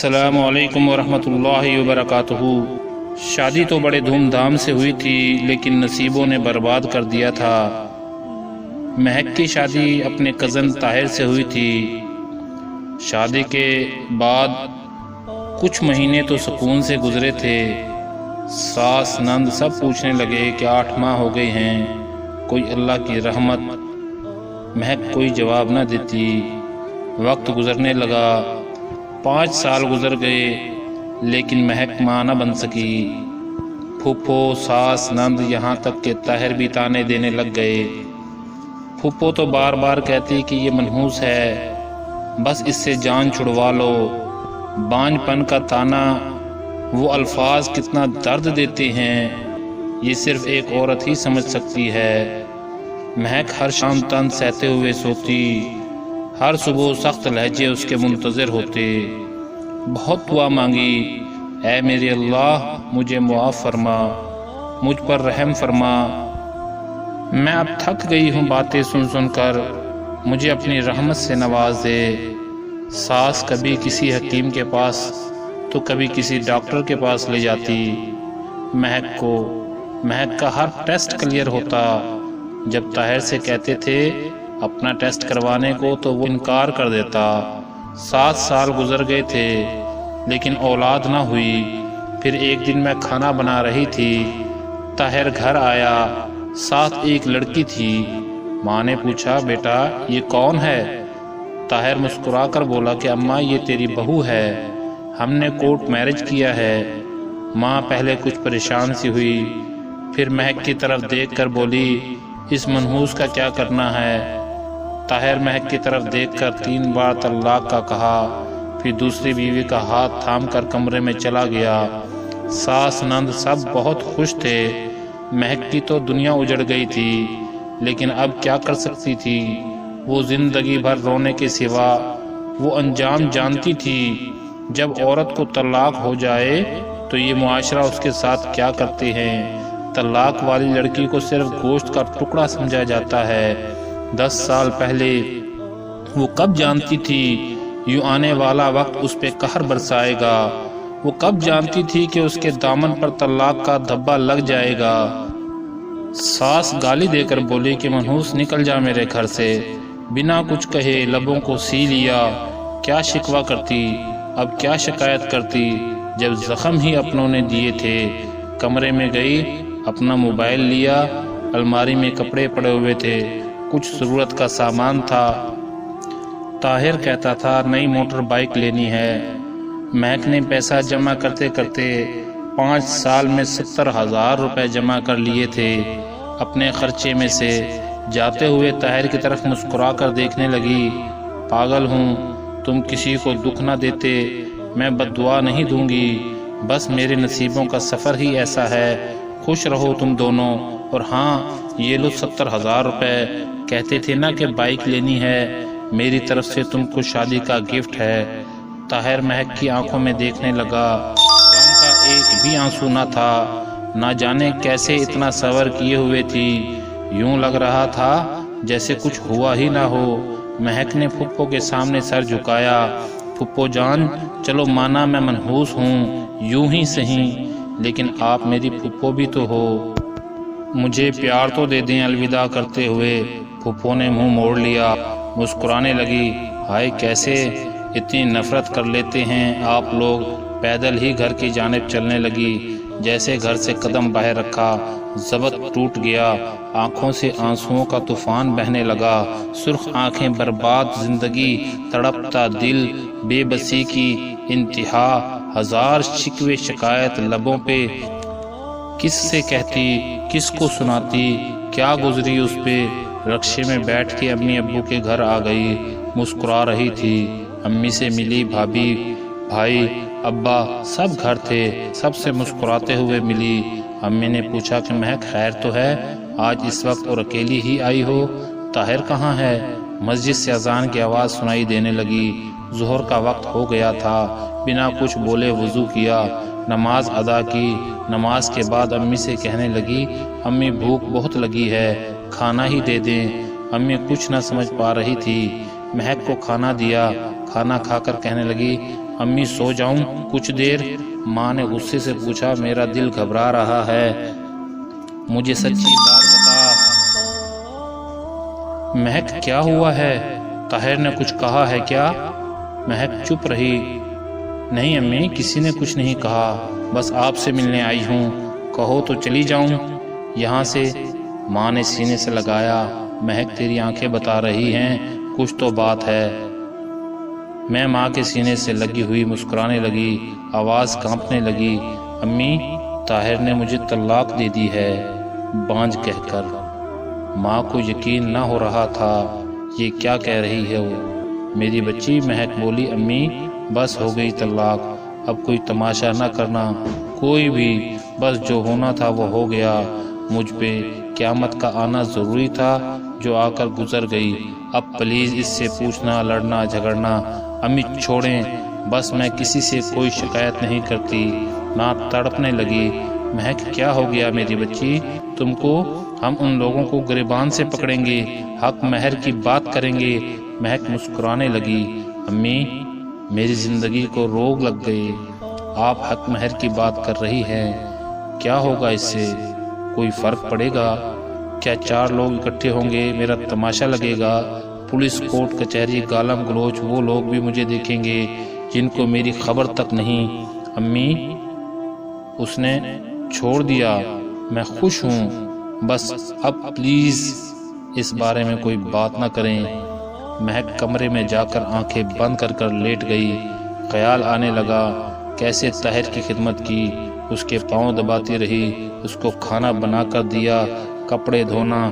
السلام علیکم ورحمۃ اللہ وبرکاتہ۔ شادی تو بڑے دھوم دھام سے ہوئی تھی لیکن نصیبوں نے برباد کر دیا تھا۔ مہک کی شادی اپنے کزن طاہر سے ہوئی تھی۔ شادی کے بعد کچھ مہینے تو سکون سے گزرے تھے۔ ساس نند سب پوچھنے لگے کہ 8 ماہ ہو گئے ہیں، کوئی اللہ کی رحمت؟ مہک کوئی جواب نہ دیتی۔ وقت گزرنے لگا، 5 سال گزر گئے لیکن مہک ماں نہ بن سکی۔ پھوپھو، ساس، نند، یہاں تک کہ طاہر بھی تانے دینے لگ گئے۔ پھوپھو تو بار بار کہتی کہ یہ منحوس ہے، بس اس سے جان چھڑوا لو۔ بانجھ پن کا تانا، وہ الفاظ کتنا درد دیتے ہیں، یہ صرف ایک عورت ہی سمجھ سکتی ہے۔ مہک ہر شام تن سہتے ہوئے سوتی، ہر صبح سخت لہجے اس کے منتظر ہوتے۔ بہت دعا مانگی، اے میرے اللہ مجھے معاف فرما، مجھ پر رحم فرما، میں اب تھک گئی ہوں باتیں سن سن کر، مجھے اپنی رحمت سے نواز دے۔ ساس کبھی کسی حکیم کے پاس تو کبھی کسی ڈاکٹر کے پاس لے جاتی مہک کو۔ مہک کا ہر ٹیسٹ کلیئر ہوتا۔ جب طاہر سے کہتے تھے اپنا ٹیسٹ کروانے کو تو وہ انکار کر دیتا۔ 7 سال گزر گئے تھے لیکن اولاد نہ ہوئی۔ پھر ایک دن میں کھانا بنا رہی تھی، طاہر گھر آیا، ساتھ ایک لڑکی تھی۔ ماں نے پوچھا، بیٹا یہ کون ہے؟ طاہر مسکرا کر بولا کہ اماں یہ تیری بہو ہے، ہم نے کورٹ میرج کیا ہے۔ ماں پہلے کچھ پریشان سی ہوئی، پھر مہک کی طرف دیکھ کر بولی، اس منحوس کا کیا کرنا ہے؟ طاہر مہک کی طرف دیکھ کر 3 بار طلاق کا کہا، پھر دوسری بیوی کا ہاتھ تھام کر کمرے میں چلا گیا۔ ساس نند سب بہت خوش تھے۔ مہک کی تو دنیا اجڑ گئی تھی لیکن اب کیا کر سکتی تھی؟ وہ زندگی بھر رونے کے سوا وہ انجام جانتی تھی۔ جب عورت کو طلاق ہو جائے تو یہ معاشرہ اس کے ساتھ کیا کرتے ہیں۔ طلاق والی لڑکی کو صرف گوشت کا ٹکڑا سمجھا جاتا ہے۔ 10 سال پہلے وہ کب جانتی تھی یوں آنے والا وقت اس پہ قہر برسائے گا؟ وہ کب جانتی تھی کہ اس کے دامن پر طلاق کا دھبا لگ جائے گا؟ ساس گالی دے کر بولی کہ منحوس نکل جا میرے گھر سے۔ بنا کچھ کہے لبوں کو سی لیا۔ کیا شکوہ کرتی، اب کیا شکایت کرتی جب زخم ہی اپنوں نے دیے تھے۔ کمرے میں گئی، اپنا موبائل لیا، الماری میں کپڑے پڑے ہوئے تھے، کچھ ضرورت کا سامان تھا۔ طاہر کہتا تھا نئی موٹر بائیک لینی ہے۔ مہک نے پیسہ جمع کرتے کرتے 5 سال میں 70,000 روپے جمع کر لیے تھے اپنے خرچے میں سے۔ جاتے ہوئے طاہر کی طرف مسکرا کر دیکھنے لگی، پاگل ہوں، تم کسی کو دکھ نہ دیتے، میں بد دعا نہیں دوں گی، بس میرے نصیبوں کا سفر ہی ایسا ہے، خوش رہو تم دونوں۔ اور ہاں یہ لو 70,000 روپے، کہتے تھے نا کہ بائیک لینی ہے، میری طرف سے تم کو شادی کا گفٹ ہے۔ طاہر مہک کی آنکھوں میں دیکھنے لگا، غم کا ایک بھی آنسو نہ تھا، نہ جانے کیسے اتنا صبر کیے ہوئے تھی، یوں لگ رہا تھا جیسے کچھ ہوا ہی نہ ہو۔ مہک نے پھپھو کے سامنے سر جھکایا، پھپھو جان چلو مانا میں منحوس ہوں، یوں ہی سہی، لیکن آپ میری پھپھو بھی تو ہو، مجھے پیار تو دے دیں۔ الوداع کرتے ہوئے پھپھو نے منہ موڑ لیا، مسکرانے لگی، ہائے کیسے اتنی نفرت کر لیتے ہیں آپ لوگ۔ پیدل ہی گھر کی جانب چلنے لگی، جیسے گھر سے قدم باہر رکھا ضبط ٹوٹ گیا، آنکھوں سے آنسوؤں کا طوفان بہنے لگا، سرخ آنکھیں، برباد زندگی، تڑپتا دل، بے بسی کی انتہا، 1000 شکوے شکایت لبوں پہ، کس سے کہتی، کس کو سناتی، کیا گزری اس پہ۔ رکشے میں بیٹھ کے امی ابو کے گھر آ گئی، مسکرا رہی تھی، امی سے ملی، بھابھی، بھائی، ابا سب گھر تھے، سب سے مسکراتے ہوئے ملی۔ امی نے پوچھا کہ مہک خیر تو ہے، آج اس وقت اور اکیلی ہی آئی ہو؟ طاہر کہاں ہے؟ مسجد سے اذان کی آواز سنائی دینے لگی، ظہر کا وقت ہو گیا تھا۔ بنا کچھ بولے وضو کیا، نماز ادا کی۔ نماز کے بعد امی سے کہنے لگی، امی بھوک بہت لگی ہے، کھانا ہی دے دیں۔ امی کچھ نہ سمجھ پا رہی تھی۔ مہک کو کھانا دیا، کھانا کھا کر کہنے لگی، امی سو جاؤں کچھ دیر؟ ماں نے غصے سے پوچھا۔ میرا دل گھبرا رہا ہے، مجھے سچی بات بتا۔ مہک کیا ہوا ہے؟ طاہر نے کچھ کہا ہے کیا؟ مہک چپ رہی۔ نہیں امی، کسی نے کچھ نہیں کہا، بس آپ سے ملنے آئی ہوں، کہو تو چلی جاؤں یہاں سے۔ ماں نے سینے سے لگایا۔ مہک تیری آنکھیں بتا رہی ہیں کچھ تو بات ہے۔ میں ماں کے سینے سے لگی ہوئی مسکرانے لگی، آواز کانپنے لگی۔ امی، طاہر نے مجھے طلاق دے دی ہے، بانجھ کہہ کر۔ ماں کو یقین نہ ہو رہا تھا، یہ کیا کہہ رہی ہے وہ میری بچی؟ مہک بولی۔ امی بس ہو گئی طلاق، اب کوئی تماشا نہ کرنا کوئی بھی، بس جو ہونا تھا وہ ہو گیا۔ مجھ پہ قیامت کا آنا ضروری تھا، جو آ کر گزر گئی۔ اب پلیز اس سے پوچھنا، لڑنا جھگڑنا امی چھوڑیں، بس میں کسی سے کوئی شکایت نہیں کرتی۔ نہ تڑپنے لگی۔ مہک کیا ہو گیا میری بچی تم کو؟ ہم ان لوگوں کو گریبان سے پکڑیں گے، حق مہر کی بات کریں گے۔ مہک مسکرانے لگی۔ امی، میری زندگی کو روگ لگ گئی، آپ حق مہر کی بات کر رہی ہیں، کیا ہوگا اس سے؟ کوئی فرق پڑے گا کیا؟ 4 لوگ اکٹھے ہوں گے، میرا تماشا لگے گا، پولیس کورٹ کچہری گالم گلوچ، وہ لوگ بھی مجھے دیکھیں گے جن کو میری خبر تک نہیں۔ امی، اس نے چھوڑ دیا، میں خوش ہوں، بس اب پلیز اس بارے میں کوئی بات نہ کریں۔ مہک کمرے میں جا کر آنکھیں بند کر کر لیٹ گئی۔ خیال آنے لگا کیسے طاہر کی خدمت کی، اس کے پاؤں دباتی رہی، اس کو کھانا بنا کر دیا، کپڑے دھونا،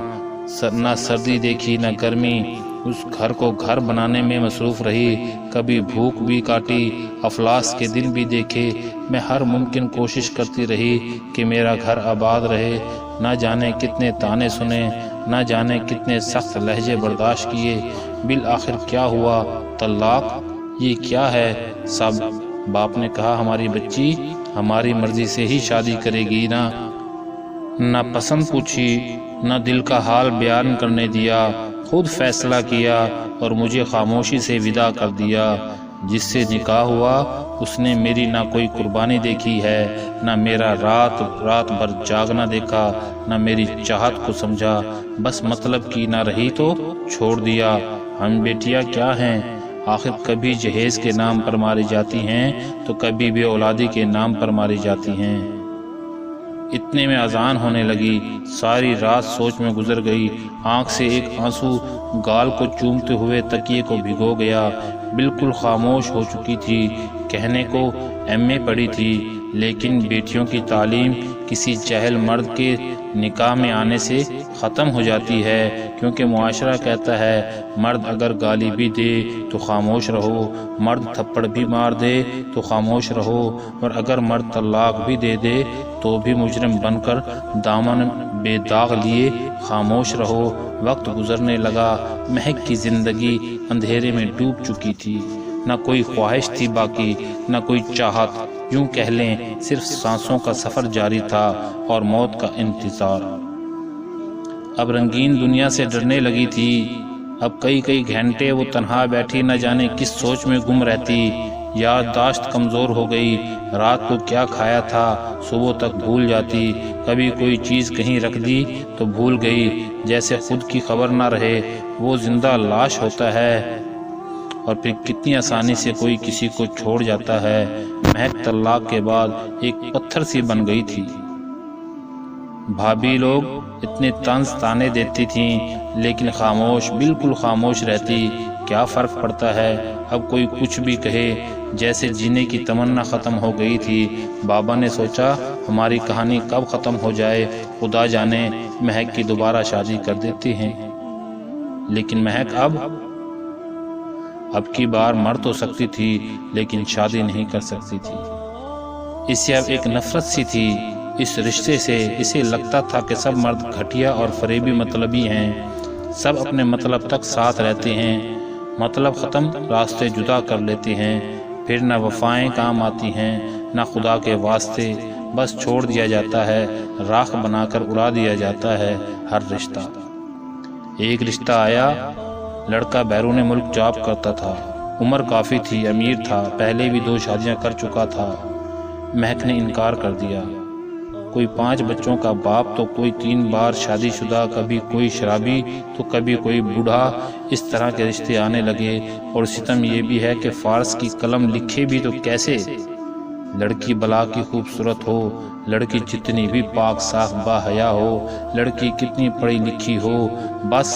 نہ سردی دیکھی نہ گرمی، اس گھر کو گھر بنانے میں مصروف رہی، کبھی بھوک بھی کاٹی، افلاس کے دن بھی دیکھے۔ میں ہر ممکن کوشش کرتی رہی کہ میرا گھر آباد رہے، نہ جانے کتنے تانے سنے، نہ جانے کتنے سخت لہجے برداشت کیے۔ بالآخر کیا ہوا؟ طلاق۔ یہ کیا ہے سب؟ باپ نے کہا ہماری بچی ہماری مرضی سے ہی شادی کرے گی، نہ پسند پوچھی، نہ دل کا حال بیان کرنے دیا، خود فیصلہ کیا اور مجھے خاموشی سے ودا کر دیا۔ جس سے نکاح ہوا اس نے میری نہ کوئی قربانی دیکھی ہے، نہ میرا رات بھر جاگنا دیکھا، نہ میری چاہت کو سمجھا، بس مطلب کی نہ رہی تو چھوڑ دیا۔ ہم بیٹیاں کیا ہیں؟ آخر کبھی جہیز کے نام پر ماری جاتی ہیں تو کبھی بے اولادی کے نام پر ماری جاتی ہیں۔ اتنے میں اذان ہونے لگی۔ ساری رات سوچ میں گزر گئی۔ آنکھ سے ایک آنسو گال کو چومتے ہوئے تکیے کو بھگو گیا۔ بالکل خاموش ہو چکی تھی۔ کہنے کو ایم اے پڑھی تھی، لیکن بیٹیوں کی تعلیم کسی جاہل مرد کے نکاح میں آنے سے ختم ہو جاتی ہے، کیونکہ معاشرہ کہتا ہے مرد اگر گالی بھی دے تو خاموش رہو، مرد تھپڑ بھی مار دے تو خاموش رہو، اور اگر مرد طلاق بھی دے دے تو بھی مجرم بن کر دامن بے داغ لیے خاموش رہو۔ وقت گزرنے لگا۔ مہک کی زندگی اندھیرے میں ڈوب چکی تھی، نہ کوئی خواہش تھی باقی، نہ کوئی چاہت، یوں کہہ لیں صرف سانسوں کا سفر جاری تھا اور موت کا انتظار۔ اب رنگین دنیا سے ڈرنے لگی تھی۔ اب کئی گھنٹے وہ تنہا بیٹھی نہ جانے کس سوچ میں گم رہتی۔ یادداشت کمزور ہو گئی۔ رات کو کیا کھایا تھا صبح تک بھول جاتی۔ کبھی کوئی چیز کہیں رکھ دی تو بھول گئی، جیسے خود کی خبر نہ رہے۔ وہ زندہ لاش ہوتا ہے اور پھر کتنی آسانی سے کوئی کسی کو چھوڑ جاتا ہے۔ مہک طلاق کے بعد ایک پتھر سی بن گئی تھی۔ بھابھی لوگ اتنے طنز تانے دیتی تھیں لیکن خاموش، بالکل خاموش رہتی۔ کیا فرق پڑتا ہے، اب کوئی کچھ بھی کہے، جیسے جینے کی تمنا ختم ہو گئی تھی۔ بابا نے سوچا ہماری کہانی کب ختم ہو جائے، خدا جانے، مہک کی دوبارہ شادی کر دیتے ہیں۔ لیکن مہک اب کی بار مر تو سکتی تھی لیکن شادی نہیں کر سکتی تھی۔ اسے اب ایک نفرت سی تھی اس رشتے سے۔ اسے لگتا تھا کہ سب مرد گھٹیا اور فریبی مطلبی ہیں، سب اپنے مطلب تک ساتھ رہتے ہیں، مطلب ختم راستے جدا کر لیتے ہیں، پھر نہ وفائیں کام آتی ہیں نہ خدا کے واسطے، بس چھوڑ دیا جاتا ہے، راکھ بنا کر اڑا دیا جاتا ہے ہر رشتہ۔ ایک رشتہ آیا، لڑکا بیرون ملک جاب کرتا تھا، عمر کافی تھی، امیر تھا، پہلے بھی 2 شادیاں کر چکا تھا۔ مہک نے انکار کر دیا۔ کوئی 5 بچوں کا باپ تو کوئی 3 بار شادی شدہ، کبھی کوئی شرابی تو کبھی کوئی بوڑھا، اس طرح کے رشتے آنے لگے۔ اور ستم یہ بھی ہے کہ فارس کی قلم لکھے بھی تو کیسے؟ لڑکی بلا کی خوبصورت ہو، لڑکی جتنی بھی پاک صاف با حیا ہو، لڑکی کتنی پڑھی لکھی ہو، بس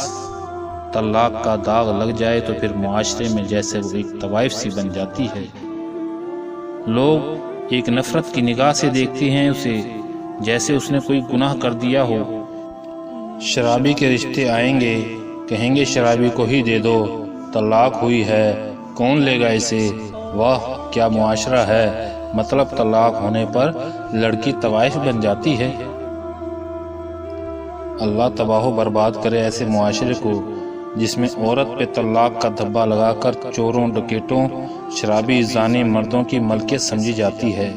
طلاق کا داغ لگ جائے تو پھر معاشرے میں جیسے وہ ایک طوائف سی بن جاتی ہے۔ لوگ ایک نفرت کی نگاہ سے دیکھتے ہیں اسے، جیسے اس نے کوئی گناہ کر دیا ہو۔ شرابی کے رشتے آئیں گے، کہیں گے شرابی کو ہی دے دو، طلاق ہوئی ہے، کون لے گا اسے؟ واہ کیا معاشرہ ہے! مطلب طلاق ہونے پر لڑکی طوائف بن جاتی ہے۔ اللہ تباہ و برباد کرے ایسے معاشرے کو جس میں عورت پہ طلاق کا دھبا لگا کر چوروں، ڈکیٹوں، شرابی، زانی مردوں کی ملکیت سمجھی جاتی ہے۔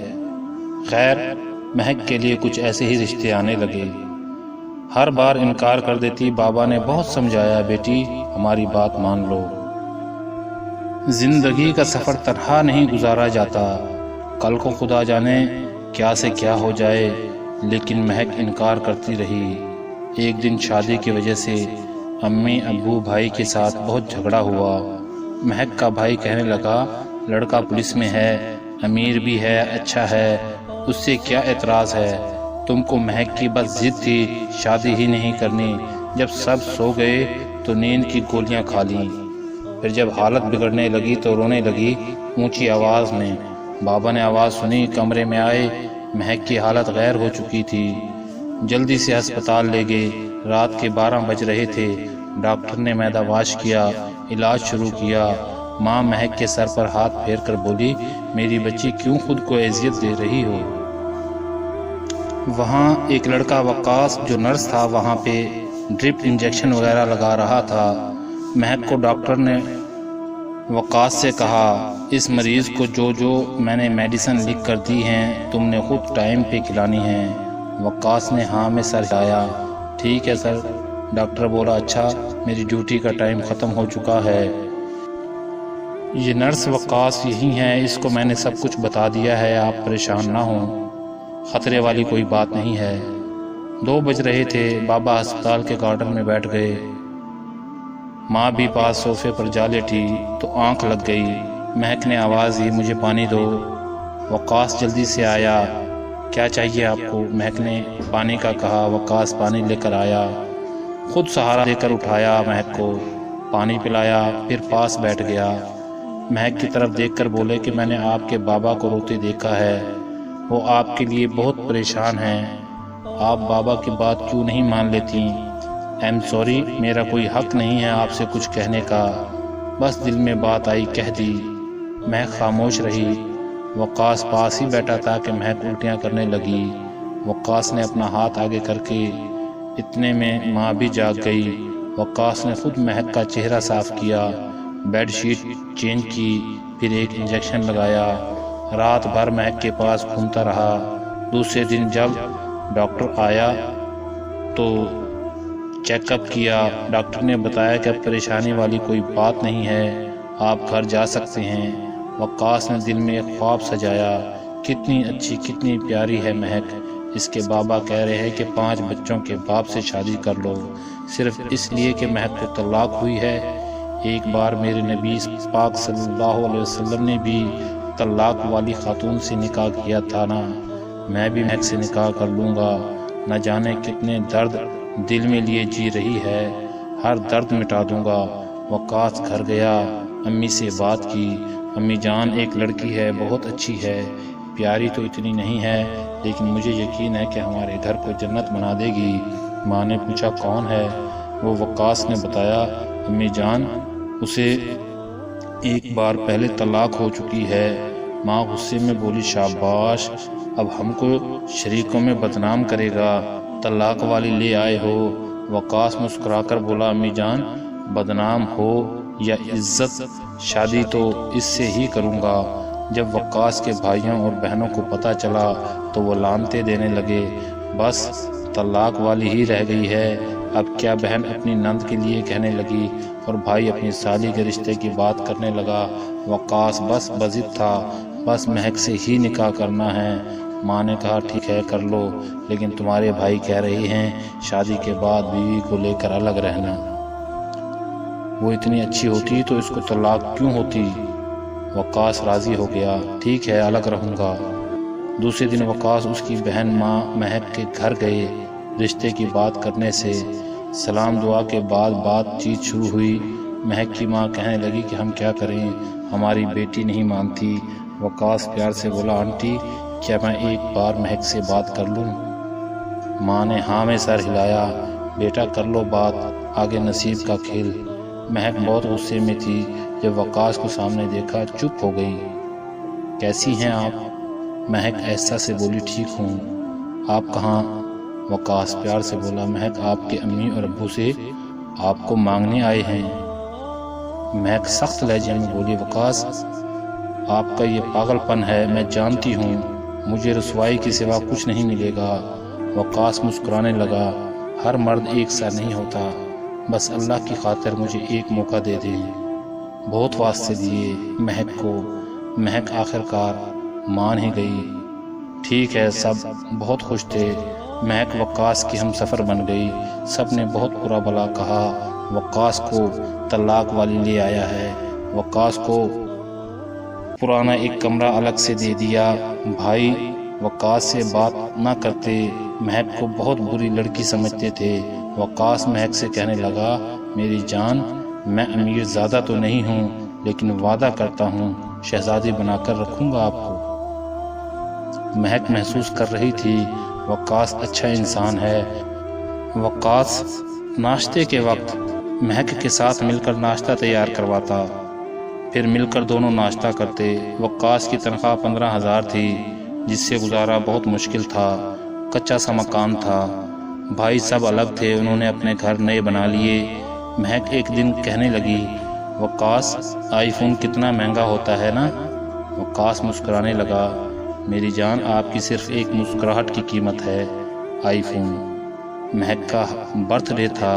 خیر، مہک کے لیے کچھ ایسے ہی رشتے آنے لگے۔ ہر بار انکار کر دیتی۔ بابا نے بہت سمجھایا، بیٹی ہماری بات مان لو، زندگی کا سفر تنہا نہیں گزارا جاتا، کل کو خدا جانے کیا سے کیا ہو جائے۔ لیکن مہک انکار کرتی رہی۔ ایک دن شادی کی وجہ سے امی ابو بھائی کے ساتھ بہت جھگڑا ہوا۔ مہک کا بھائی کہنے لگا، لڑکا پولیس میں ہے، امیر بھی ہے، اچھا ہے، اس سے کیا اعتراض ہے؟ تم کو مہک کی بس ضد تھی، شادی ہی نہیں کرنی۔ جب سب سو گئے تو نیند کی گولیاں کھا لیں، پھر جب حالت بگڑنے لگی تو رونے لگی اونچی آواز میں۔ بابا نے آواز سنی، کمرے میں آئے، مہک کی حالت غیر ہو چکی تھی۔ جلدی سے ہسپتال لے گئے۔ رات کے 12 بج رہے تھے۔ ڈاکٹر نے معدہ واش کیا، علاج شروع کیا۔ ماں مہک کے سر پر ہاتھ پھیر کر بولی، میری بچی کیوں خود کو اذیت دے رہی ہو؟ وہاں ایک لڑکا وقاص جو نرس تھا وہاں پہ ڈرپ انجیکشن وغیرہ لگا رہا تھا۔ مہک کو ڈاکٹر نے وقاص سے کہا، اس مریض کو جو میں نے میڈیسن لکھ کر دی ہیں تم نے خود ٹائم پہ کھلانی ہیں۔ وقاص نے ہاں میں سر ہلایا۔ ٹھیک ہے سر۔ ڈاکٹر بولا، اچھا میری ڈیوٹی کا ٹائم ختم ہو چکا ہے۔ یہ نرس وقاص یہی ہیں، اس کو میں نے سب کچھ بتا دیا ہے، آپ پریشان نہ ہوں، خطرے والی کوئی بات نہیں ہے۔ 2 بج رہے تھے۔ بابا ہسپتال کے گارڈن میں بیٹھ گئے۔ ماں بھی پاس صوفے پر جا لیٹی تو آنکھ لگ گئی۔ مہک نے آواز دی، مجھے پانی دو۔ وقاص جلدی سے آیا۔ کیا چاہیے آپ کو؟ مہک نے پانی کا کہا۔ وقاص پانی لے کر آیا، خود سہارا دے کر اٹھایا، مہک کو پانی پلایا، پھر پاس بیٹھ گیا۔ مہک کی طرف دیکھ کر بولے کہ میں نے آپ کے بابا کو روتے دیکھا ہے، وہ آپ کے لیے بہت پریشان ہیں، آپ بابا کی بات کیوں نہیں مان لیتی؟ ایم سوری، میرا کوئی حق نہیں ہے آپ سے کچھ کہنے کا، بس دل میں بات آئی کہہ دی۔ مہک خاموش رہی۔ وقاص پاس ہی بیٹھا تھا کہ مہک الٹیاں کرنے لگی۔ وقاص نے اپنا ہاتھ آگے کر کے، اتنے میں ماں بھی جاگ گئی۔ وقاص نے خود مہک کا چہرہ صاف کیا، بیڈ شیٹ چینج کی، پھر ایک انجیکشن لگایا۔ رات بھر مہک کے پاس گھومتا رہا۔ دوسرے دن جب ڈاکٹر آیا تو چیک اپ کیا۔ ڈاکٹر نے بتایا کہ اب پریشانی والی کوئی بات نہیں ہے، آپ گھر جا سکتے ہیں۔ وقاص نے دل میں ایک خواب سجایا، کتنی اچھی کتنی پیاری ہے مہک، اس کے بابا کہہ رہے ہیں کہ 5 بچوں کے باپ سے شادی کر لو، صرف اس لیے کہ مہک کو طلاق ہوئی ہے۔ ایک بار میرے نبی پاک صلی اللہ علیہ وسلم نے بھی طلاق والی خاتون سے نکاح کیا تھا نا، میں بھی مہک سے نکاح کر لوں گا۔ نہ جانے کتنے درد دل میں لیے جی رہی ہے، ہر درد مٹا دوں گا۔ وقاص گھر گیا، امی سے بات کی۔ امی جان، ایک لڑکی ہے، بہت اچھی ہے، پیاری تو اتنی نہیں ہے لیکن مجھے یقین ہے کہ ہمارے گھر کو جنت بنا دے گی۔ ماں نے پوچھا کون ہے؟ وہ وقاص نے بتایا، امی جان اسے ایک بار پہلے طلاق ہو چکی ہے۔ ماں غصے میں بولی، شاباش، اب ہم کو شریکوں میں بدنام کرے گا، طلاق والی لے آئے ہو۔ وقاص مسکرا کر بولا، امی جان بدنام ہو یا عزت، شادی تو اس سے ہی کروں گا۔ جب وقاص کے بھائیوں اور بہنوں کو پتہ چلا تو وہ لانتے دینے لگے، بس طلاق والی ہی رہ گئی ہے۔ اب کیا بہن اپنی نند کے لیے کہنے لگی اور بھائی اپنی سالی کے رشتے کی بات کرنے لگا۔ وقاص بس بضد تھا، بس مہک سے ہی نکاح کرنا ہے۔ ماں نے کہا ٹھیک ہے کر لو، لیکن تمہارے بھائی کہہ رہے ہیں شادی کے بعد بیوی کو لے کر الگ رہنا۔ وہ اتنی اچھی ہوتی تو اس کو طلاق کیوں ہوتی؟ وقاص راضی ہو گیا، ٹھیک ہے الگ رہوں گا۔ دوسرے دن وقاص اس کی بہن ماں مہک کے گھر گئے۔ رشتے کی بات کرنے سے سلام دعا کے بعد بات چیت شروع ہوئی۔ مہک کی ماں کہنے لگی کہ ہم کیا کریں، ہماری بیٹی نہیں مانتی۔ وقاص پیار سے بولا آنٹی کیا میں ایک بار مہک سے بات کر لوں؟ ماں نے ہاں میں سر ہلایا، بیٹا کر لو بات، آگے نصیب کا کھیل۔ مہک بہت غصے میں تھی، جب وقاص کو سامنے دیکھا چپ ہو گئی۔ کیسی ہیں آپ؟ مہک ایسا سے بولی ٹھیک ہوں، آپ کہاں؟ وقاص پیار سے بولا مہک آپ کے امی اور ابو سے آپ کو مانگنے آئے ہیں۔ مہک سخت لہجے میں بولی وقاص آپ کا یہ پاگل پن ہے، میں جانتی ہوں مجھے رسوائی کے سوا کچھ نہیں ملے گا۔ وقاص مسکرانے لگا، ہر مرد ایک سا نہیں ہوتا، بس اللہ کی خاطر مجھے ایک موقع دے دیں۔ بہت واسطے دیے مہک کو، مہک آخرکار مان ہی گئی۔ ٹھیک ہے، سب بہت خوش تھے۔ مہک وقاص کی ہم سفر بن گئی، سب نے بہت برا بھلا کہا۔ وقاص کو طلاق والی لے آیا ہے، وقاص کو پرانا ایک کمرہ الگ سے دے دیا۔ بھائی وقاص سے بات نہ کرتے، مہک کو بہت بری لڑکی سمجھتے تھے۔ وقاص مہک سے کہنے لگا میری جان میں امیر زادہ تو نہیں ہوں، لیکن وعدہ کرتا ہوں شہزادی بنا کر رکھوں گا آپ کو۔ مہک محسوس کر رہی تھی وقاص اچھا انسان ہے۔ وقاص ناشتے کے وقت مہک کے ساتھ مل کر ناشتہ تیار کرواتا، پھر مل کر دونوں ناشتہ کرتے۔ وقاص کی تنخواہ 15,000 تھی، جس سے گزارا بہت مشکل تھا، کچا سا مکان تھا۔ بھائی سب الگ تھے، انہوں نے اپنے گھر نئے بنا لیے۔ مہک ایک دن کہنے لگی وقاص آئی فون کتنا مہنگا ہوتا ہے نا؟ وقاص مسکرانے لگا میری جان آپ کی صرف ایک مسکراہٹ کی قیمت ہے آئی فون۔ مہک کا برتھ ڈے تھا،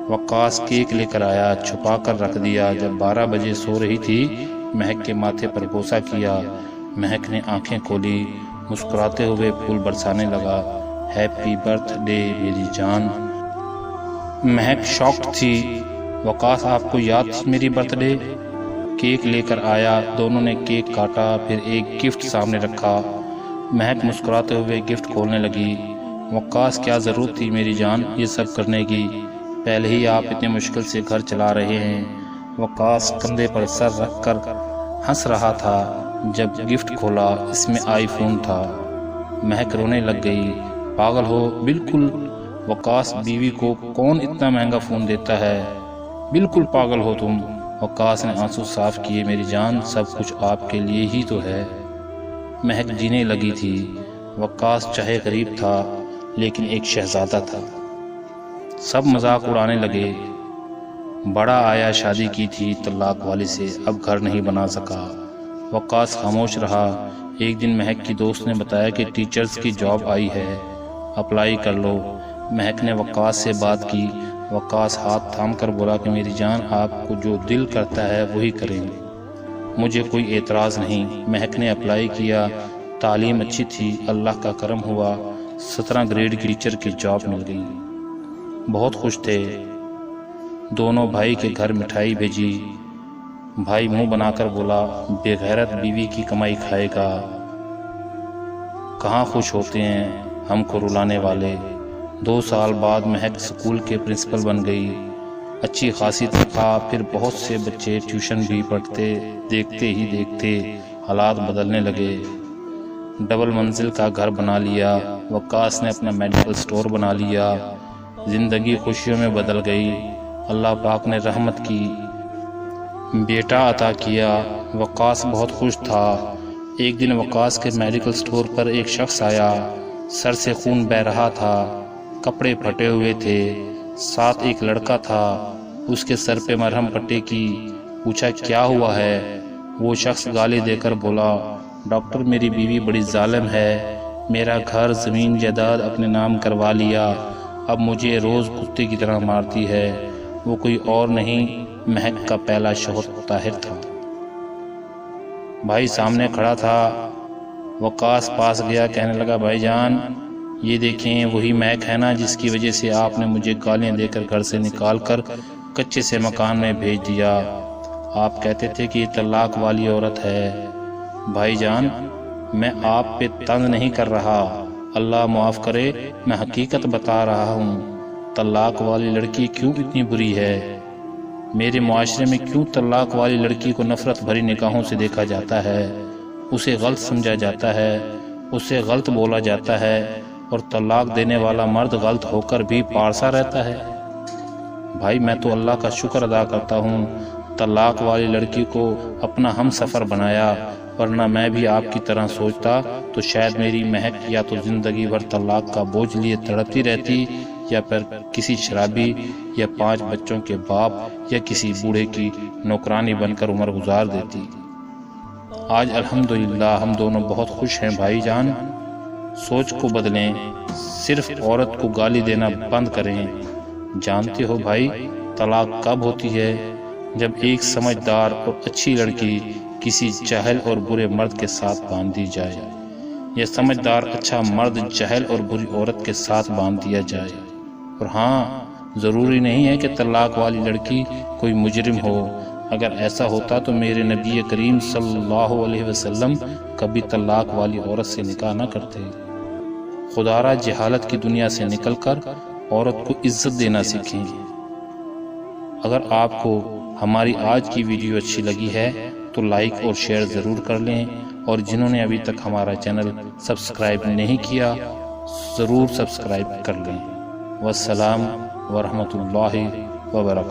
وقاص کیک لے کر آیا، چھپا کر رکھ دیا۔ جب 12 بجے سو رہی تھی مہک کے ماتھے پر بوسہ کیا۔ مہک نے آنکھیں کھولی، مسکراتے ہوئے پھول برسانے لگا، ہیپی برتھ ڈے میری جان۔ مہک شاکڈ تھی، وقاص آپ کو یاد تھی میری برتھ ڈے؟ کیک لے کر آیا، دونوں نے کیک کاٹا، پھر ایک گفٹ سامنے رکھا۔ مہک مسکراتے ہوئے گفٹ کھولنے لگی۔ وقاص کیا ضرورت تھی میری جان یہ سب کرنے کی، پہلے ہی آپ اتنے مشکل سے گھر چلا رہے ہیں۔ وقاص کندھے پر سر رکھ کر ہنس رہا تھا جب گفٹ کھولا، اس میں آئی فون تھا۔ مہک رونے لگ گئی، پاگل ہو بالکل، وقاص بیوی کو کون اتنا مہنگا فون دیتا ہے، بالکل پاگل ہو تم۔ وقاص نے آنسو صاف کیے میری جان سب کچھ آپ کے لیے ہی تو ہے۔ مہک جینے لگی تھی، وقاص چاہے غریب تھا لیکن ایک شہزادہ تھا۔ سب مذاق اڑانے لگے، بڑا آیا شادی کی تھی طلاق والی سے، اب گھر نہیں بنا سکا۔ وقاص خاموش رہا۔ ایک دن مہک کی دوست نے بتایا کہ ٹیچرز کی جاب آئی ہے، اپلائی کر لو۔ مہک نے وقاص سے بات کی۔ وقاص ہاتھ تھام کر بولا کہ میری جان آپ کو جو دل کرتا ہے وہی کریں، مجھے کوئی اعتراض نہیں۔ مہک نے اپلائی کیا، تعلیم اچھی تھی، اللہ کا کرم ہوا، 17 گریڈ کی ٹیچر کی جاب مل گئی۔ بہت خوش تھے دونوں۔ بھائی کے گھر مٹھائی بھیجی، بھائی منہ بنا کر بولا بے غیرت بیوی کی کمائی کھائے گا۔ کہاں خوش ہوتے ہیں ہم کو رلانے والے۔ 2 سال بعد مہک سکول کے پرنسپل بن گئی، اچھی خاصی تنخواہ، پھر بہت سے بچے ٹیوشن بھی پڑھتے۔ دیکھتے ہی دیکھتے حالات بدلنے لگے، ڈبل منزل کا گھر بنا لیا، وقاص نے اپنا میڈیکل سٹور بنا لیا، زندگی خوشیوں میں بدل گئی۔ اللہ پاک نے رحمت کی، بیٹا عطا کیا۔ وقاص بہت خوش تھا۔ ایک دن وقاص کے میڈیکل سٹور پر ایک شخص آیا، سر سے خون بہہ رہا تھا، کپڑے پھٹے ہوئے تھے، ساتھ ایک لڑکا تھا، اس کے سر پہ مرہم پٹی کی۔ پوچھا کیا ہوا ہے؟ وہ شخص گالی دے کر بولا ڈاکٹر میری بیوی بڑی ظالم ہے، میرا گھر زمین جائیداد اپنے نام کروا لیا، اب مجھے روز کتے کی طرح مارتی ہے۔ وہ کوئی اور نہیں مہک کا پہلا شوہر طاہر تھا۔ بھائی سامنے کھڑا تھا، وقاص پاس گیا، کہنے لگا بھائی جان یہ دیکھیں وہی مہک ہے نا جس کی وجہ سے آپ نے مجھے گالیاں دے کر گھر سے نکال کر کچے سے مکان میں بھیج دیا، آپ کہتے تھے کہ یہ طلاق والی عورت ہے۔ بھائی جان میں آپ پہ طنز نہیں کر رہا، اللہ معاف کرے میں حقیقت بتا رہا ہوں۔ طلاق والی لڑکی کیوں اتنی بری ہے؟ میرے معاشرے میں کیوں طلاق والی لڑکی کو نفرت بھری نگاہوں سے دیکھا جاتا ہے، اسے غلط سمجھا جاتا ہے، اسے غلط بولا جاتا ہے، اور طلاق دینے والا مرد غلط ہو کر بھی پارسا رہتا ہے؟ بھائی میں تو اللہ کا شکر ادا کرتا ہوں طلاق والی لڑکی کو اپنا ہم سفر بنایا، ورنہ میں بھی آپ کی طرح سوچتا تو شاید میری مہک یا تو زندگی بھر طلاق کا بوجھ لیے تڑپتی رہتی، یا پھر کسی شرابی یا 5 بچوں کے باپ یا کسی بوڑھے کی نوکرانی بن کر عمر گزار دیتی۔ آج الحمدللہ ہم دونوں بہت خوش ہیں بھائی جان۔ سوچ کو بدلیں، صرف عورت کو گالی دینا بند کریں۔ جانتے ہو بھائی طلاق کب ہوتی ہے؟ جب ایک سمجھدار اور اچھی لڑکی کسی جاہل اور برے مرد کے ساتھ باندھ دی جائے، یا سمجھدار اچھا مرد جاہل اور بری عورت کے ساتھ باندھ دیا جائے۔ اور ہاں ضروری نہیں ہے کہ طلاق والی لڑکی کوئی مجرم ہو، اگر ایسا ہوتا تو میرے نبی کریم صلی اللہ علیہ وسلم کبھی طلاق والی عورت سے نکاح نہ کرتے۔ خدا را جہالت کی دنیا سے نکل کر عورت کو عزت دینا سیکھیں۔ اگر آپ کو ہماری آج کی ویڈیو اچھی لگی ہے تو لائک اور شیئر ضرور کر لیں، اور جنہوں نے ابھی تک ہمارا چینل سبسکرائب نہیں کیا ضرور سبسکرائب کر لیں۔ والسلام ورحمۃ اللہ وبرکاتہ۔